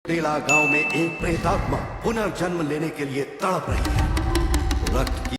डेला गांव में एक प्रेतात्मा पुनर्जन्म लेने के लिए तड़प रही है। रक्त की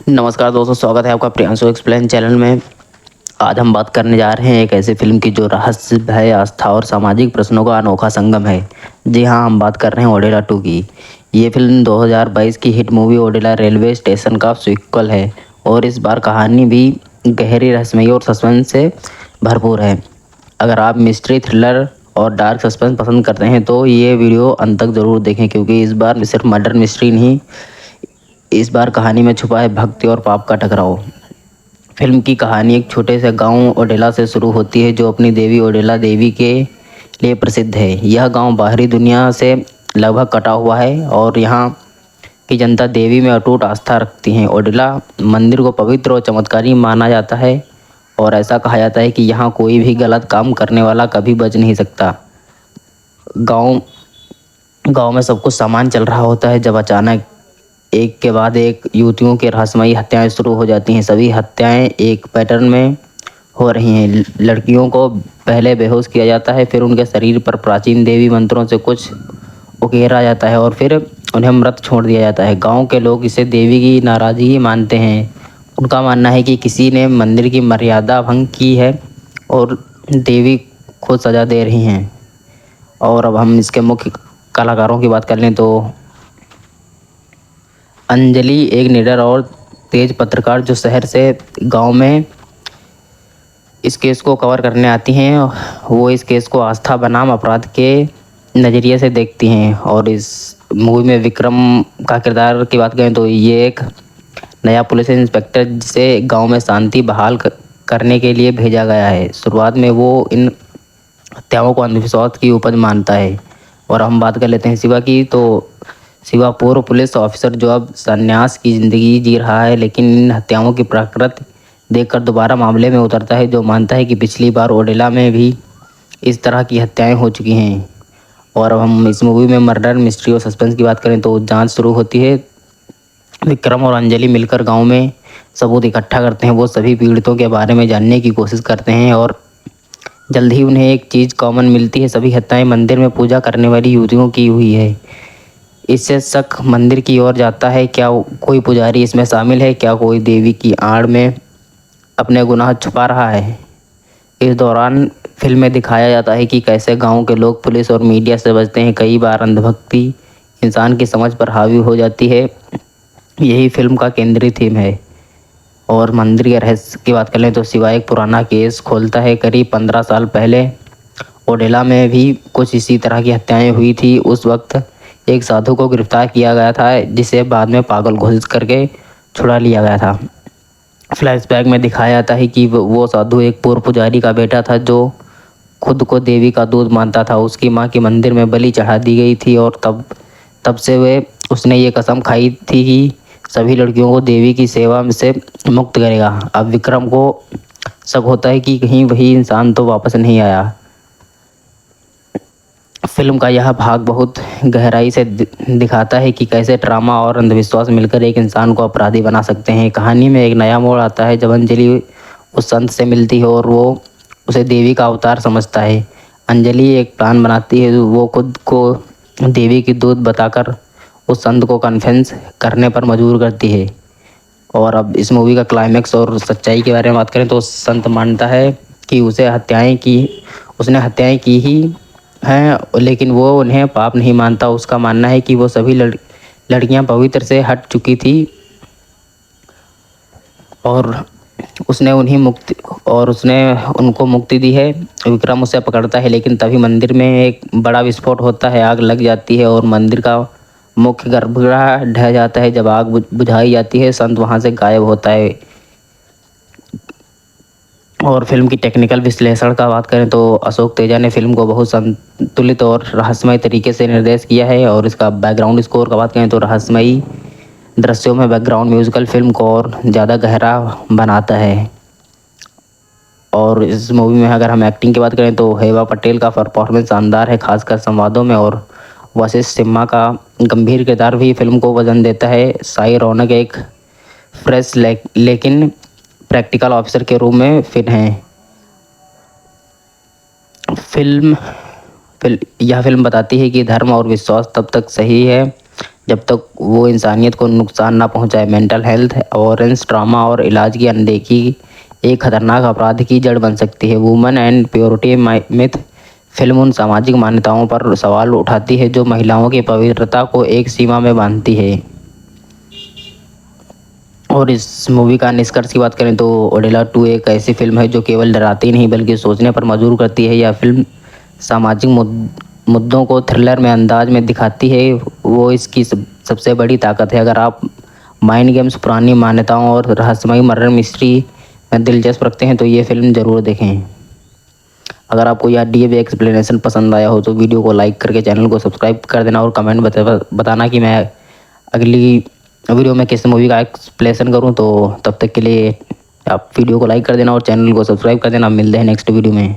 नमस्कार दोस्तों, स्वागत है आपका प्रियांशु एक्सप्लेन चैनल में। आज हम बात करने जा रहे हैं एक ऐसी फिल्म की जो रहस्य, भय, आस्था और सामाजिक प्रश्नों का अनोखा संगम है। जी हाँ, हम बात कर रहे हैं ओडेला 2 की। ये फिल्म 2022 की hit movie Odela railway station का सीक्वल है और इस बार कहानी भी गहरी, रहस्यमयी और सस्पेंस से भरपूर है। अगर आप मिस्ट्री, थ्रिलर और डार्क सस्पेंस पसंद करते हैं तो ये वीडियो अंत तक ज़रूर देखें, क्योंकि इस बार सिर्फ मर्डर मिस्ट्री नहीं, इस बार कहानी में छुपा है भक्ति और पाप का टकराव। फिल्म की कहानी एक छोटे से गांव ओडेला से शुरू होती है, जो अपनी देवी ओडेला देवी के लिए प्रसिद्ध है। यह गांव बाहरी दुनिया से लगभग कटा हुआ है और यहाँ की जनता देवी में अटूट आस्था रखती है। ओडेला मंदिर को पवित्र और चमत्कारी माना जाता है और ऐसा कहा जाता है कि यहाँ कोई भी गलत काम करने वाला कभी बच नहीं सकता। गांव गांव में सब कुछ सामान चल रहा होता है जब अचानक एक के बाद एक युवतियों की रहस्यमयी हत्याएं शुरू हो जाती हैं। सभी हत्याएं एक पैटर्न में हो रही हैं। लड़कियों को पहले बेहोश किया जाता है, फिर उनके शरीर पर प्राचीन देवी मंत्रों से कुछ उकेरा जाता है और फिर उन्हें मृत छोड़ दिया जाता है। गांव के लोग इसे देवी की नाराज़गी मानते हैं। उनका मानना है कि किसी ने मंदिर की मर्यादा भंग की है और देवी खुद सज़ा दे रही हैं। और अब हम इसके मुख्य कलाकारों की बात कर लें तो अंजलि एक निडर और तेज पत्रकार जो शहर से गांव में इस केस को कवर करने आती हैं, वो इस केस को आस्था बनाम अपराध के नज़रिए से देखती हैं। और इस मूवी में विक्रम का किरदार की बात करें तो ये एक नया पुलिस इंस्पेक्टर जिसे गांव में शांति बहाल करने के लिए भेजा गया है। शुरुआत में वो इन हत्याओं को अंधविश्वास की उपज मानता है। और हम बात कर लेते हैं शिवा की, तो शिवा पूर्व पुलिस ऑफिसर जो अब संन्यास की ज़िंदगी जी रहा है, लेकिन इन हत्याओं की प्रकृति देखकर दोबारा मामले में उतरता है, जो मानता है कि पिछली बार ओडेला में भी इस तरह की हत्याएं हो चुकी हैं। और अब हम इस मूवी में मर्डर मिस्ट्री और सस्पेंस की बात करें तो जांच शुरू होती है। विक्रम और अंजलि मिलकर गांव में सबूत इकट्ठा करते हैं। वो सभी पीड़ितों के बारे में जानने की कोशिश करते हैं और जल्द ही उन्हें एक चीज़ कॉमन मिलती है, सभी हत्याएं मंदिर में पूजा करने वाली युवतियों की हुई है। इससे शक मंदिर की ओर जाता है। क्या कोई पुजारी इसमें शामिल है? क्या कोई देवी की आड़ में अपने गुनाह छुपा रहा है? इस दौरान फिल्म में दिखाया जाता है कि कैसे गांव के लोग पुलिस और मीडिया से बचते हैं। कई बार अंधभक्ति इंसान की समझ पर हावी हो जाती है। यही फिल्म का केंद्रीय थीम है। और मंदिर के रहस्य की बात कर लें तो शिवा एक पुराना केस खोलता है। करीब 15 साल पहले ओडेला में भी कुछ इसी तरह की हत्याएं हुई थी। उस वक्त एक साधु को गिरफ्तार किया गया था, जिसे बाद में पागल घोषित करके छुड़ा लिया गया था। फ्लैशबैक में दिखाया जाता है कि वो साधु एक पूर्व पुजारी का बेटा था जो खुद को देवी का दूत मानता था। उसकी माँ की मंदिर में बलि चढ़ा दी गई थी और तब तब से वे उसने ये कसम खाई थी कि सभी लड़कियों को देवी की सेवा में से मुक्त करेगा। अब विक्रम को शक होता है कि कहीं वही इंसान तो वापस नहीं आया। फिल्म का यह भाग बहुत गहराई से दिखाता है कि कैसे ड्रामा और अंधविश्वास मिलकर एक इंसान को अपराधी बना सकते हैं। कहानी में एक नया मोड़ आता है जब अंजलि उस संत से मिलती है और वो उसे देवी का अवतार समझता है। अंजलि एक प्लान बनाती है, वो खुद को देवी की दूत बताकर उस संत को कन्विंस करने पर मजबूर करती है। और अब इस मूवी का क्लाइमैक्स और सच्चाई के बारे में बात करें तो संत मानता है कि उसने हत्याएं की ही हैं, लेकिन वो उन्हें पाप नहीं मानता। उसका मानना है कि वो सभी लड़कियां पवित्र से हट चुकी थी और उसने उनको मुक्ति दी है। विक्रम उसे पकड़ता है, लेकिन तभी मंदिर में एक बड़ा विस्फोट होता है। आग लग जाती है और मंदिर का मुख्य गर्भगृह ढह जाता है। जब आग बुझाई जाती है, संत वहां से गायब होता है। और फिल्म की टेक्निकल विश्लेषण का बात करें तो अशोक तेजा ने फिल्म को बहुत संतुलित और रहस्यमय तरीके से निर्देश किया है। और इसका बैकग्राउंड स्कोर का बात करें तो रहस्यमयी दृश्यों में बैकग्राउंड म्यूजिकल फिल्म को और ज़्यादा गहरा बनाता है। और इस मूवी में अगर हम एक्टिंग की बात करें तो हेमा पटेल का परफॉर्मेंस शानदार है, खासकर संवादों में। और वशिष्ठ सिम्हा का गंभीर किरदार भी फिल्म को वजन देता है। साई रौनक एक फ्रेश लेकिन प्रैक्टिकल ऑफिसर के रूप में फिट हैं। फिल्म यह फिल्म बताती है कि धर्म और विश्वास तब तक सही है जब तक वो इंसानियत को नुकसान ना पहुंचाए। मेंटल हेल्थ, अवॉर्डेंस, ट्रॉमा और इलाज की अनदेखी एक खतरनाक अपराध की जड़ बन सकती है। Women and purity myth film उन सामाजिक मान्यताओं पर सवाल उठाती है जो महिलाओं की पवित्रता को एक सीमा में बांधती है। और इस मूवी का निष्कर्ष की बात करें तो ओडेला 2 एक ऐसी फिल्म है जो केवल डराती नहीं बल्कि सोचने पर मजबूर करती है। यह फिल्म सामाजिक मुद्दों को थ्रिलर में अंदाज में दिखाती है, वो इसकी सबसे बड़ी ताकत है। अगर आप माइंड गेम्स, पुरानी मान्यताओं और रहस्यमय मर्डर मिस्ट्री में दिलचस्प रखते हैं तो ये फिल्म ज़रूर देखें। अगर आपको यह दिए हुए एक्सप्लेनेशन पसंद आया हो तो वीडियो को लाइक करके चैनल को सब्सक्राइब कर देना और कमेंट बताना कि मैं अगली वीडियो में किस मूवी का एक्सप्लेनेशन करूं। तो तब तक के लिए आप वीडियो को लाइक कर देना और चैनल को सब्सक्राइब कर देना। मिलते हैं नेक्स्ट वीडियो में।